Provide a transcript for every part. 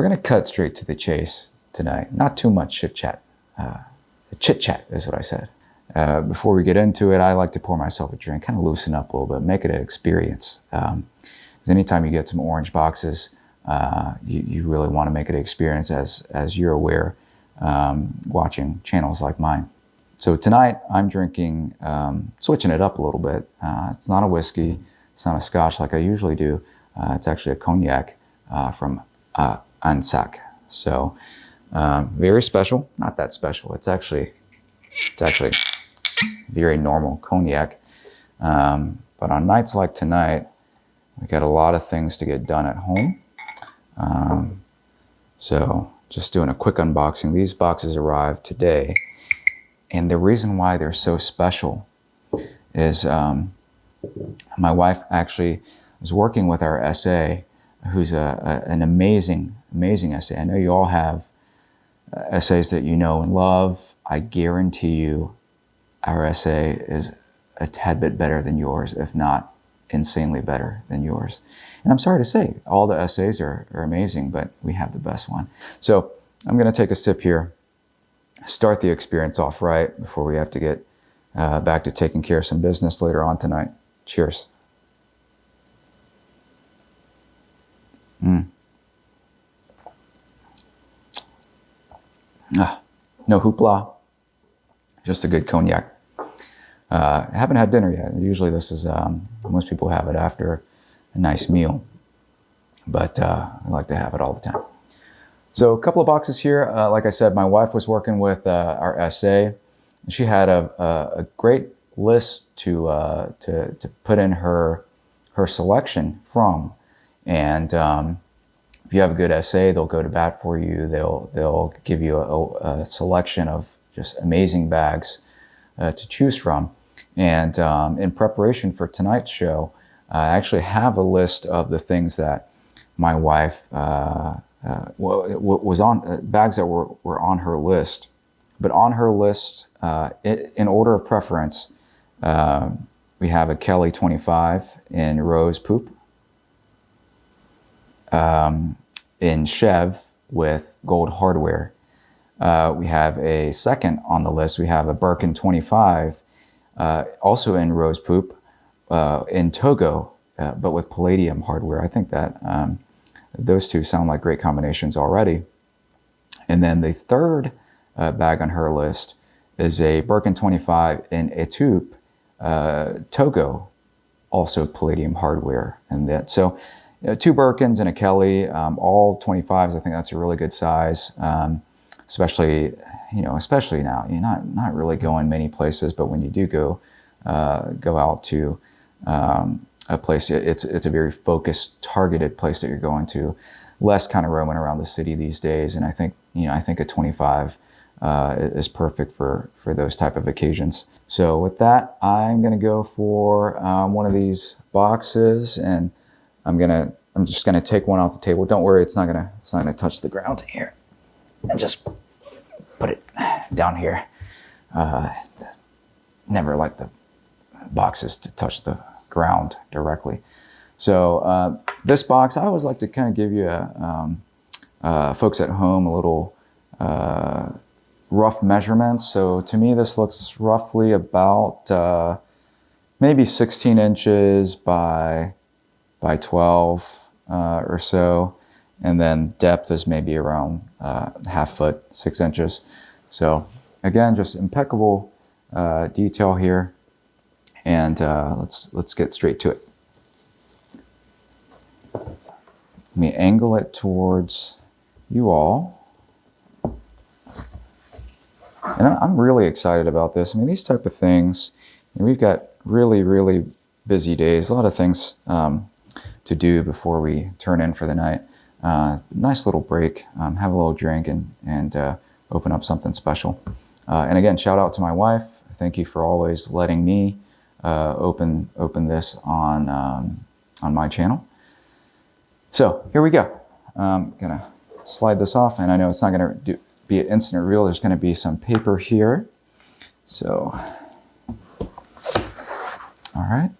we're going to cut straight to the chase tonight. Not too much chit-chat. Chit-chat is what I said. Before we get into it, I like to pour myself a drink, kind of loosen up a little bit, make it an experience. Because anytime you get some orange boxes, you really want to make it an experience, as you're aware, watching channels like mine. So tonight I'm drinking, switching it up a little bit. It's not a whiskey, it's not a scotch like I usually do. It's actually a cognac from Ansac. So very special, not that special. It's actually very normal cognac. But on nights like tonight, we got a lot of things to get done at home. So just doing a quick unboxing. These boxes arrived today. And the reason why they're so special is my wife actually was working with our SA, who's an amazing SA. I know you all have SAs that you know and love. I guarantee you our SA is a tad bit better than yours, if not insanely better than yours. And I'm sorry to say, all the SAs are amazing, but we have the best one. So I'm going to take a sip here, start the experience off right before we have to get back to taking care of some business later on tonight. Cheers. No hoopla, just a good cognac. I haven't had dinner yet. Usually this is, most people have it after a nice meal, but I like to have it all the time. So a couple of boxes here. Like I said, my wife was working with our SA. She had a great list to put in her selection from, and if you have a good SA, they'll go to bat for you. They'll give you a selection of just amazing bags to choose from. And in preparation for tonight's show, I actually have a list of the things that my wife was on, bags that were on her list. But on her list, in order of preference, we have a Kelly 25 in rose poup, in Chev with gold hardware. We have a second on the list. We have a Birkin 25, also in rose poup, in Togo, but with palladium hardware. I think that those two sound like great combinations already. And then the third bag on her list is a Birkin 25 in Etoupe, Togo, also palladium hardware. And that, so two Birkins and a Kelly, all 25s. I think that's a really good size, especially now. You're not really going many places, but when you do go out to a place, it's a very focused, targeted place that you're going to. Less kind of roaming around the city these days, and I think a 25 is perfect for those type of occasions. So with that, I'm gonna go for one of these boxes, and I'm just gonna take one off the table. Don't worry, it's not gonna touch the ground here. And just put it down here. Never like the boxes to touch the ground directly. So this box, I always like to kind of give you folks at home a little rough measurements. So to me, this looks roughly about maybe 16 inches by 12 or so. And then depth is maybe around half foot, 6 inches. So again, just impeccable detail here. And let's get straight to it. Let me angle it towards you all. And I'm really excited about this. I mean, these type of things, we've got really, really busy days, a lot of things to do before we turn in for the night. Nice little break, have a little drink and open up something special. And again, shout out to my wife. Thank you for always letting me open this on my channel. So here we go. I'm gonna slide this off, and I know it's not gonna be an instant reveal. There's gonna be some paper here. So, all right.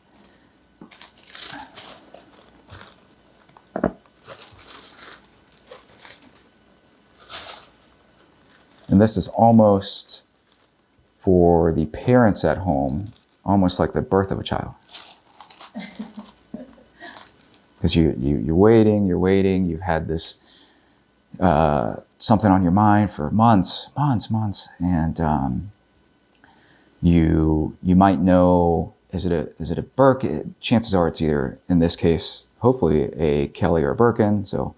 And this is almost, for the parents at home, almost like the birth of a child. Because you're waiting, you've had this something on your mind for months, and you might know, is it a Birkin? Chances are it's either, in this case, hopefully a Kelly or a Birkin. So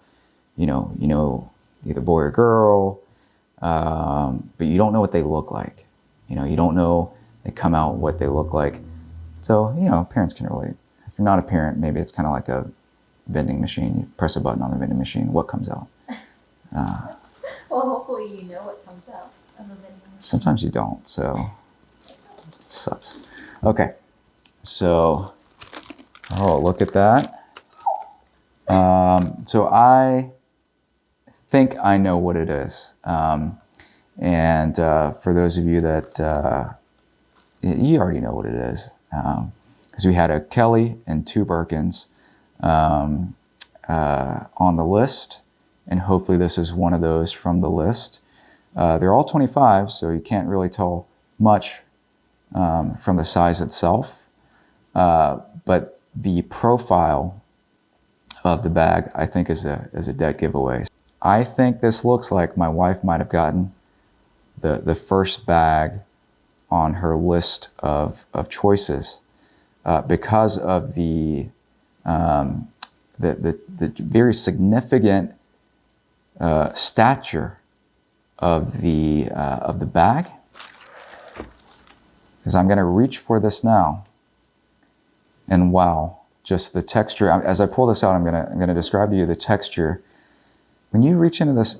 you know either boy or girl, but you don't know what they look like. You don't know, they come out what they look like. So parents can relate. If you're not a parent, maybe it's kind of like a vending machine. You press a button on the vending machine, what comes out? Well, hopefully you know what comes out of a vending machine. Sometimes you don't, so sucks. Okay, so look at that. So I think I know what it is, and for those of you that you already know what it is, because we had a Kelly and 2 Birkins on the list, and hopefully this is one of those from the list. They're all 25, so you can't really tell much from the size itself, but the profile of the bag, I think, is a dead giveaway. I think this looks like my wife might have gotten the first bag on her list of choices, because of the very significant stature of the bag. Because I'm going to reach for this now, and wow, just the texture. As I pull this out, I'm going to describe to you the texture. When you reach into this,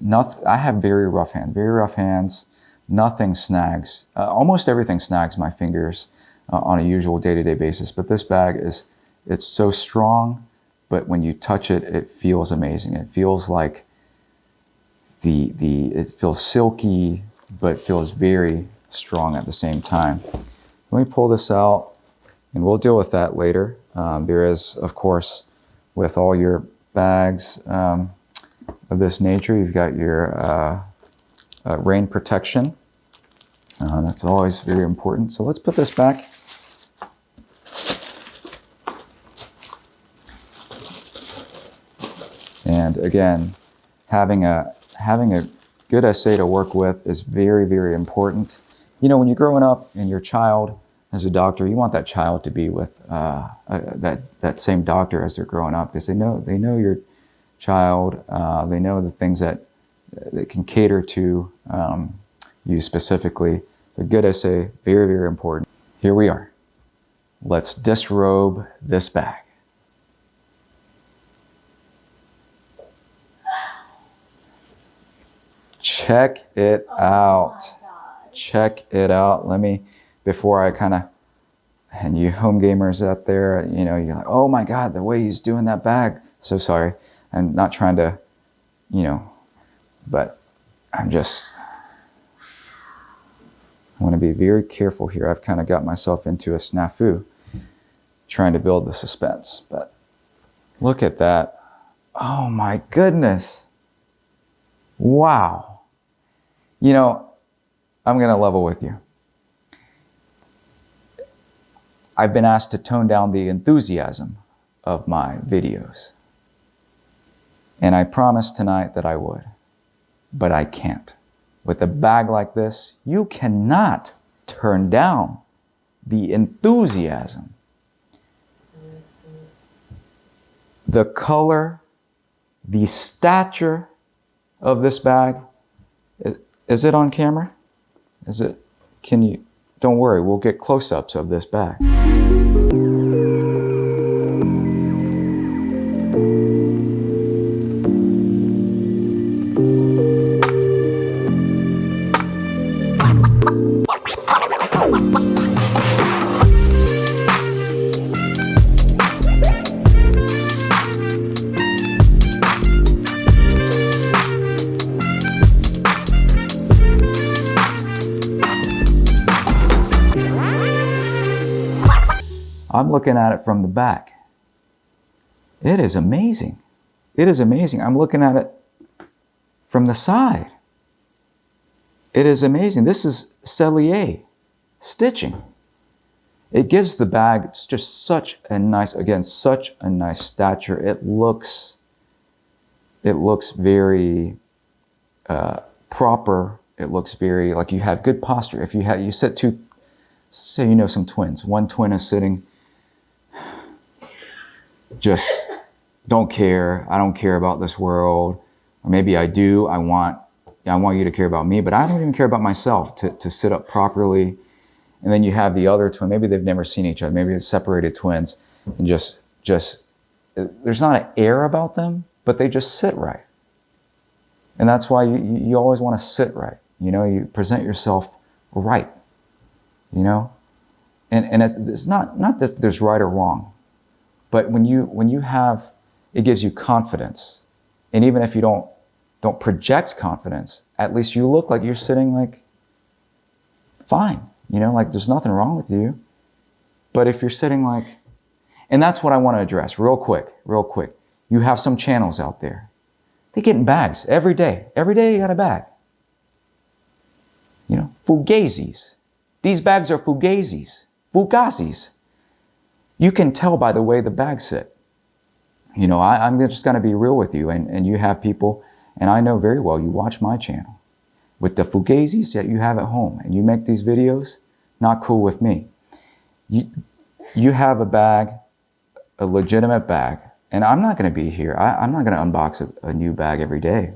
I have very rough hands. Nothing snags. Almost everything snags my fingers on a usual day-to-day basis. But this bag it's so strong, but when you touch it, it feels amazing. It feels like it feels silky, but feels very strong at the same time. Let me pull this out, and we'll deal with that later. There is, of course, with all your bags of this nature, you've got your rain protection. That's always very important. So let's put this back. And again, having a good SA to work with is very, very important. When you're growing up and your child as a doctor, you want that child to be with that same doctor as they're growing up, because they know your child. They know the things that they can cater to you specifically. The good SA, very, very important. Here we are. Let's disrobe this bag. Check it out. Check it out. Before I and you home gamers out there, you're like, oh my God, the way he's doing that bag. So sorry. I'm not trying to, but I want to be very careful here. I've kind of got myself into a snafu trying to build the suspense, but look at that. Oh my goodness. Wow. I'm going to level with you. I've been asked to tone down the enthusiasm of my videos. And I promised tonight that I would, but I can't. With a bag like this, you cannot turn down the enthusiasm. The color, the stature of this bag. Is it on camera? Don't worry, we'll get close-ups of this bag. I'm looking at it from the back. It is amazing. It is amazing. I'm looking at it from the side. It is amazing. This is Cellier stitching. It gives the bag just such a nice, again, such a nice stature. It looks very proper. It looks very, like you have good posture. If you sit two, say you know some twins. One twin is sitting, just don't care. I don't care about this world. Or maybe I do. I want you to care about me, but I don't even care about myself to sit up properly. And then you have the other twin. Maybe they've never seen each other. Maybe it's separated twins, and just there's not an air about them, but they just sit right. And that's why you always want to sit right. You know, you present yourself right. You know, and it's not that there's right or wrong, but when you have, it gives you confidence. And even if you don't project confidence, at least you look like you're sitting like fine. You know, like there's nothing wrong with you. But if you're sitting like, and that's what I want to address real quick. You have some channels out there. They get in bags every day. Every day you got a bag. You know, Fugazis. These bags are Fugazis. Fugazis. You can tell by the way the bags sit. You know, I'm just going to be real with you. And you have people, and I know very well, you watch my channel. With the Fugazis that you have at home, and you make these videos, not cool with me. You have a bag, a legitimate bag, and I'm not going to be here. I'm not going to unbox a new bag every day.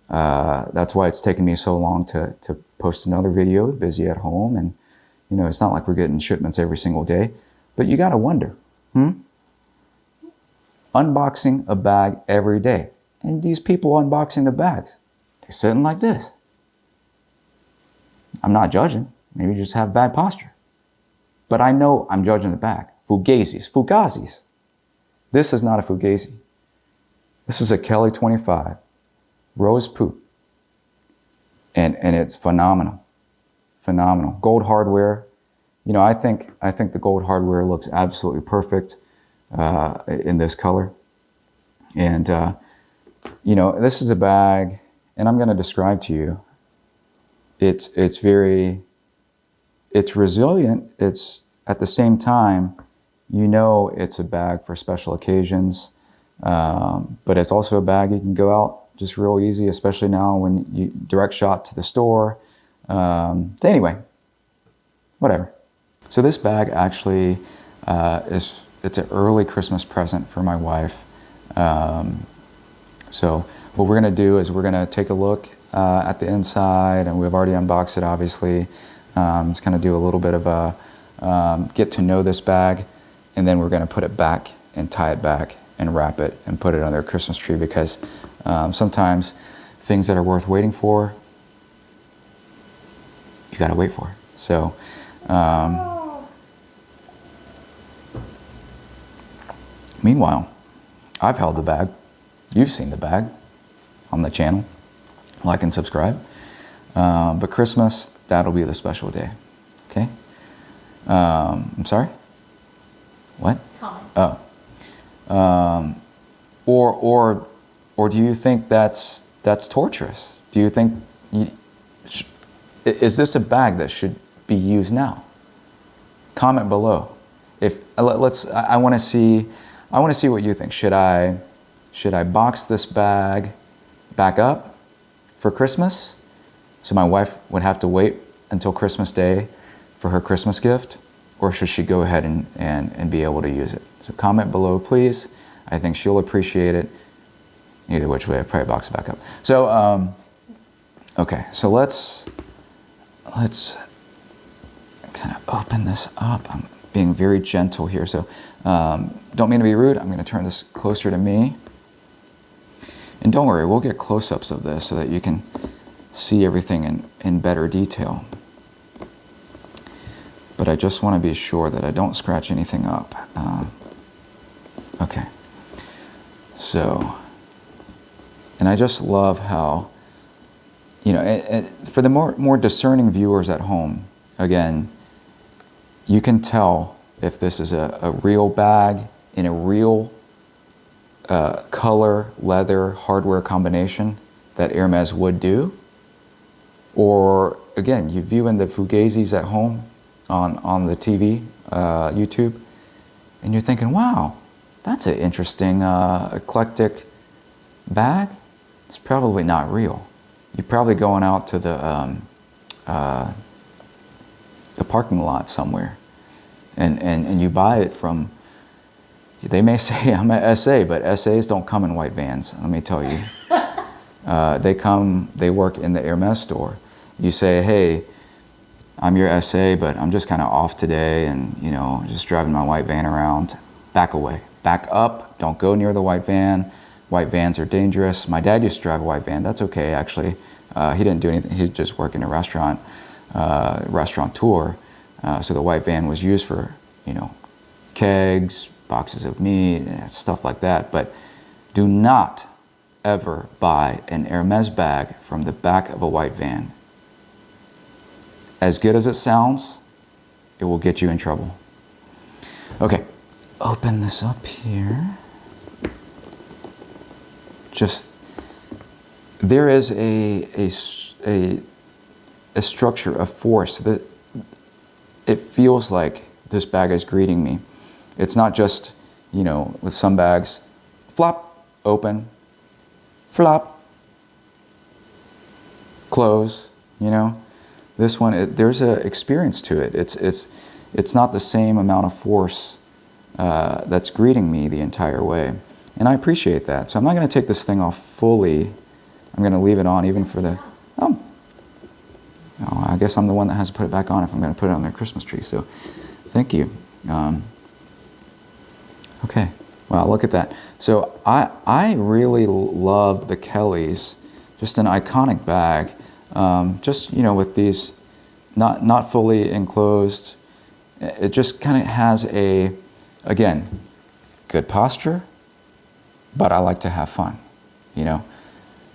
That's why it's taken me so long to post another video, busy at home, and you know, it's not like we're getting shipments every single day, but you got to wonder, unboxing a bag every day, and these people unboxing the bags, they're sitting like this. I'm not judging. Maybe you just have bad posture. But I know I'm judging the bag. Fugazis. This is not a Fugazi. This is a Kelly 25 Rose Poop. And it's phenomenal. Phenomenal. Gold hardware. You know, I think the gold hardware looks absolutely perfect in this color. And, you know, this is a bag, and I'm going to describe to you. It's resilient. It's at the same time, you know, it's a bag for special occasions, but it's also a bag you can go out just real easy, especially now when you direct shot to the store. Anyway, whatever. So this bag actually it's an early Christmas present for my wife. So what we're gonna do is we're gonna take a look at the inside, and we've already unboxed it, obviously. Just kind of do a little bit of a get to know this bag, and then we're going to put it back and tie it back and wrap it and put it on their Christmas tree, because sometimes things that are worth waiting for, you got to wait for. So meanwhile, I've held the bag. You've seen the bag on the channel. Like and subscribe. But Christmas, that'll be the special day. Okay? I'm sorry? What? Comment. Oh. Or do you think that's torturous? Do you think is this a bag that should be used now? Comment below. If I want to see what you think. Should I box this bag back up for Christmas, so my wife would have to wait until Christmas Day for her Christmas gift, or should she go ahead and be able to use it? So comment below, please. I think she'll appreciate it. Either which way, I'd probably box it back up. So, okay, so let's kind of open this up. I'm being very gentle here, so don't mean to be rude. I'm going to turn this closer to me. And don't worry, we'll get close-ups of this so that you can see everything in better detail. But I just want to be sure that I don't scratch anything up. Okay. So, and I just love how, you know, for the more discerning viewers at home, again, you can tell if this is a real bag in a real color, leather, hardware combination that Hermes would do, Or again, you viewing the Fugazis at home on the TV, YouTube, and you're thinking, wow, that's an interesting eclectic bag. It's probably not real. You're probably going out to the parking lot somewhere, and you buy it from. They may say I'm an SA, but SAs don't come in white vans. Let me tell you, they work in the Hermes store. You say, hey, I'm your SA, but I'm just kind of off today, and just driving my white van around. Back away, back up. Don't go near the white van. White vans are dangerous. My dad used to drive a white van. That's okay, actually. He didn't do anything. He just worked in a restaurateur. So the white van was used for, kegs, boxes of meat, stuff like that. But do not ever buy an Hermes bag from the back of a white van. As good as it sounds, it will get you in trouble. Okay, open this up here. There is a structure, a force that it feels like this bag is greeting me. It's not just, with some bags, flop, open, flop, close, This one, there's an experience to it. It's not the same amount of force that's greeting me the entire way. And I appreciate that. So I'm not going to take this thing off fully. I'm going to leave it on even for the... Oh, I guess I'm the one that has to put it back on if I'm going to put it on their Christmas tree. So thank you. Okay. Wow, look at that. So I really love the Kellys. Just an iconic bag. With these not fully enclosed. It just kind of has again, good posture. But I like to have fun,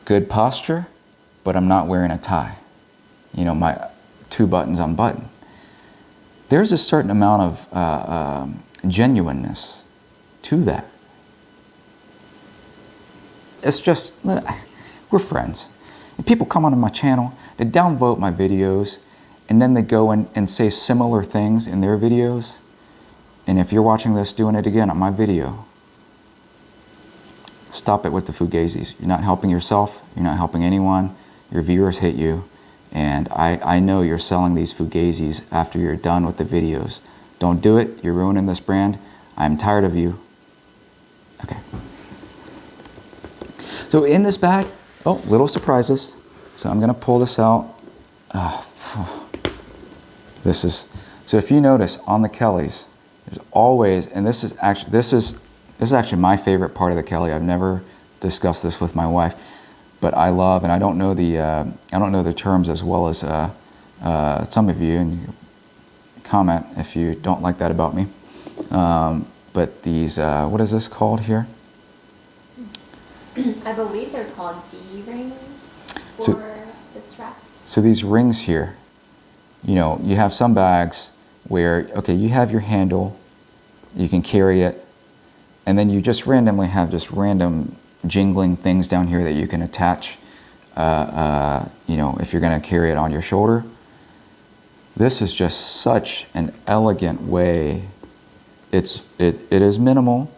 Good posture, but I'm not wearing a tie. My 2 buttons unbuttoned. There's a certain amount of genuineness to that. It's just, we're friends. And people come onto my channel, they downvote my videos, and then they go and say similar things in their videos. And if you're watching this, doing it again on my video, stop it with the Fugazis. You're not helping yourself. You're not helping anyone. Your viewers hate you. And I know you're selling these Fugazis after you're done with the videos. Don't do it. You're ruining this brand. I'm tired of you. Okay. So in this bag, little surprises. So I'm going to pull this out. So if you notice on the Kellys, there's always, and this is actually my favorite part of the Kelly. I've never discussed this with my wife, but I love, and I don't know the terms as well as some of you, and you comment if you don't like that about me. But these, what is this called here? I believe they're called D rings for the straps. So these rings here, you have some bags where, okay, you have your handle, you can carry it, and then you just randomly have just random jingling things down here that you can attach, if you're going to carry it on your shoulder. This is just such an elegant way. It is minimal,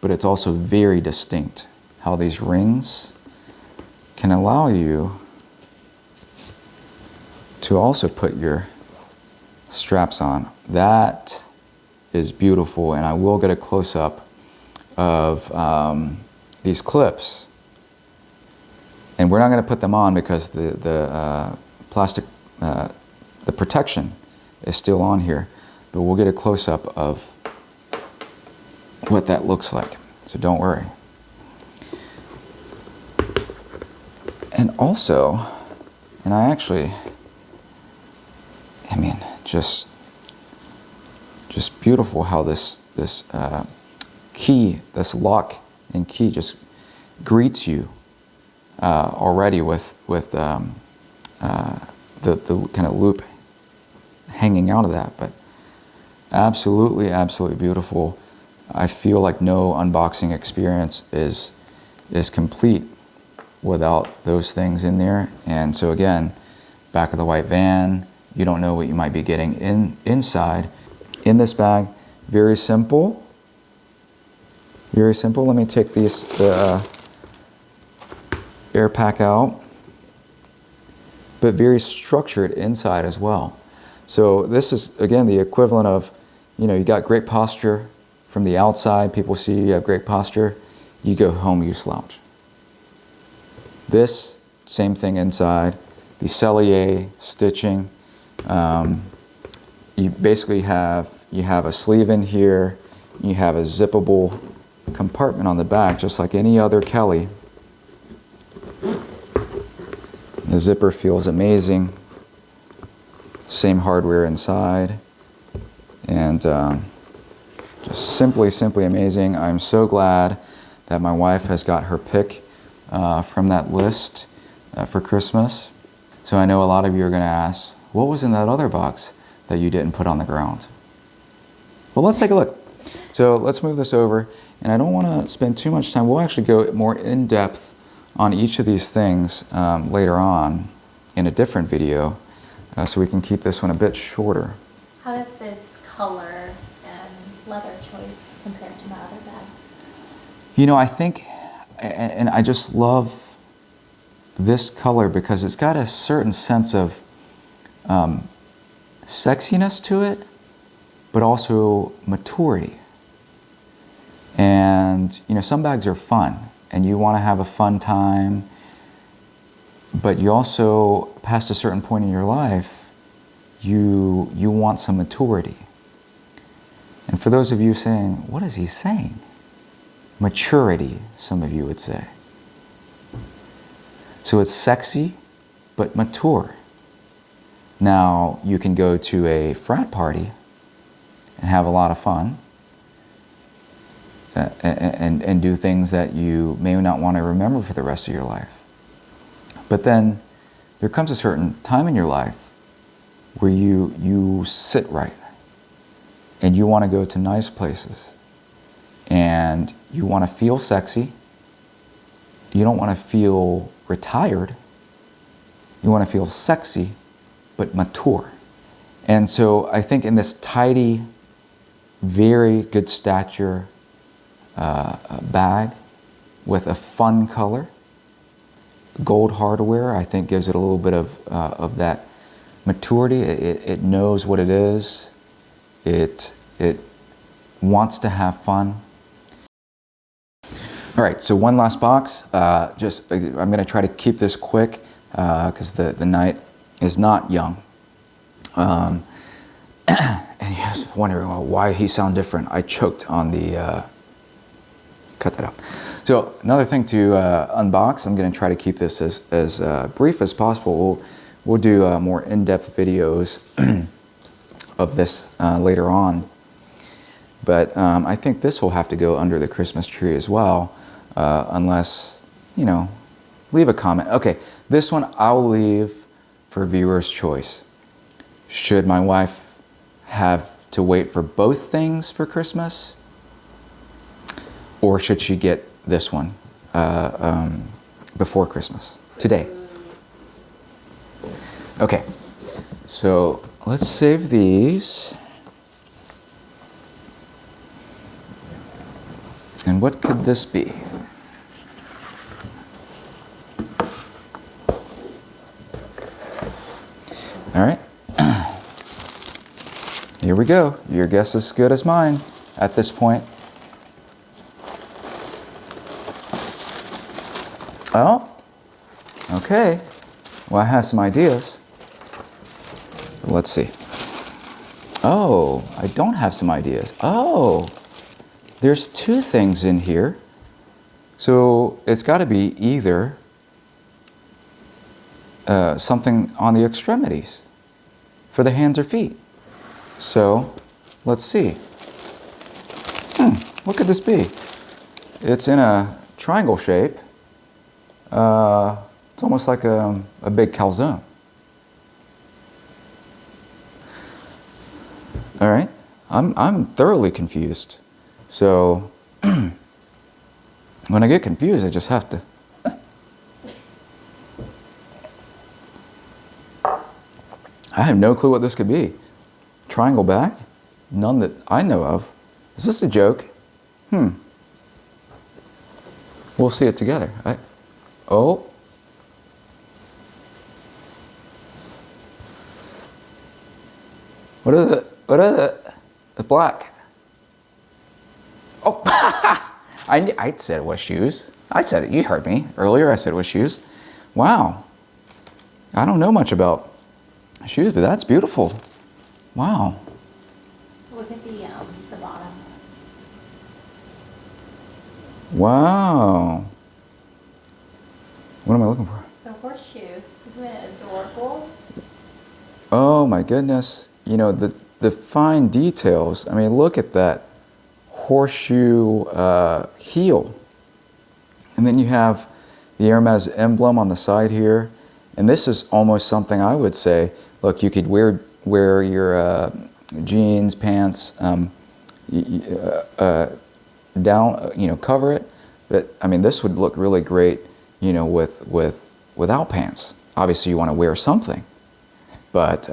but it's also very distinct. How these rings can allow you to also put your straps on. That is beautiful, and I will get a close-up of these clips. And we're not going to put them on because the plastic, the protection is still on here. But we'll get a close-up of what that looks like. So don't worry. And also, and just beautiful how this key, this lock and key just greets you already with the kind of loop hanging out of that. But absolutely beautiful. I feel like no unboxing experience is complete without those things in there. And so again, back of the white van. You don't know what you might be getting inside. In this bag, very simple. Very simple. Let me take the air pack out. But very structured inside as well. So this is, again, the equivalent of, you got great posture from the outside. People see you have great posture. You go home, you slouch. This, same thing inside. The cellier stitching. You basically have a sleeve in here. You have a zippable compartment on the back, just like any other Kelly. The zipper feels amazing. Same hardware inside. And just simply amazing. I'm so glad that my wife has got her pick from that list for Christmas. So I know a lot of you are going to ask, what was in that other box that you didn't put on the ground? Well, let's take a look. So let's move this over. And I don't want to spend too much time. We'll actually go more in depth on each of these things later on in a different video, so we can keep this one a bit shorter. How does this color and leather choice compare to my other bags? I think, and I just love this color because it's got a certain sense of sexiness to it, but also maturity. And some bags are fun and you want to have a fun time, but you also, past a certain point in your life, you want some maturity. And for those of you saying, what is he saying? Maturity, some of you would say. So it's sexy, but mature. Now, you can go to a frat party and have a lot of fun and do things that you may not want to remember for the rest of your life. But then there comes a certain time in your life where you sit right and you want to go to nice places and you want to feel sexy. You don't want to feel retired. You want to feel sexy, but mature. And so I think in this tidy, very good stature bag with a fun color, gold hardware, I think gives it a little bit of that maturity. It knows what it is. It wants to have fun. All right, so one last box. I'm going to try to keep this quick because the night is not young. And you're wondering, well, why he sound different? I choked on the... cut that out. So another thing to unbox. I'm going to try to keep this as brief as possible. We'll do more in-depth videos of this later on. But I think this will have to go under the Christmas tree as well, unless, leave a comment. Okay, this one I'll leave for viewer's choice. Should my wife have to wait for both things for Christmas? Or should she get this one before Christmas? Today. Okay, so let's save these. And what could this be? All right. Here we go. Your guess is as good as mine at this point. Oh, okay. Well, I have some ideas. Let's see. Oh, I don't have some ideas. Oh, there's two things in here. So it's got to be either something on the extremities for the hands or feet. So let's see. What could this be? It's in a triangle shape. It's almost like a big calzone. All right, I'm thoroughly confused. So when I get confused, I just have to. I have no clue what this could be. Triangle back? None that I know of. Is this a joke? We'll see it together. Oh. What is it? What is it? It's black. Oh, I said it was shoes. I said it. You heard me earlier. I said it was shoes. Wow. I don't know much about shoes, but that's beautiful. Wow. Look at the bottom. Wow. What am I looking for? The horseshoe. Isn't it adorable? Oh my goodness. You know, the fine details. I mean, look at that horseshoe heel. And then you have the Hermes emblem on the side here. And this is almost something I would say, look, you could wear your jeans, pants, down, cover it. But I mean, this would look really great, without pants. Obviously, you want to wear something, but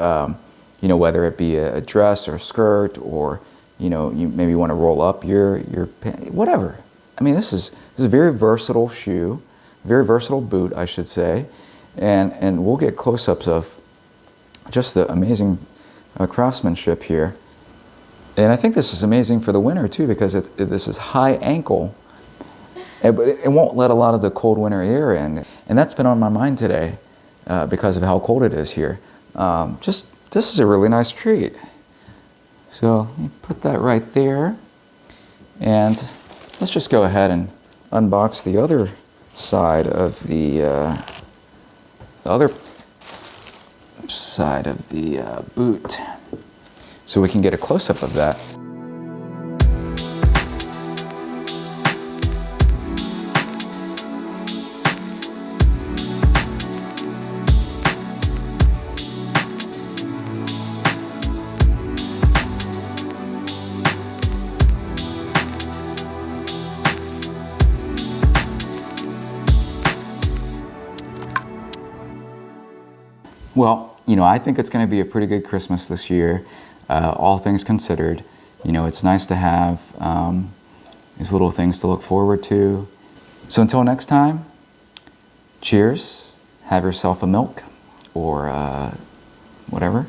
whether it be a dress or a skirt, or you maybe want to roll up your pants, whatever. I mean, this is a very versatile shoe, very versatile boot, I should say, and we'll get close-ups of just the amazing craftsmanship here. And I think this is amazing for the winter too, because this is high ankle, but it won't let a lot of the cold winter air in. And that's been on my mind today because of how cold it is here. This is a really nice treat. So let me put that right there. And let's just go ahead and unbox the other side of the boot, so we can get a close-up of that. Well, I think it's going to be a pretty good Christmas this year, all things considered. It's nice to have these little things to look forward to. So until next time, cheers, have yourself a milk, or whatever.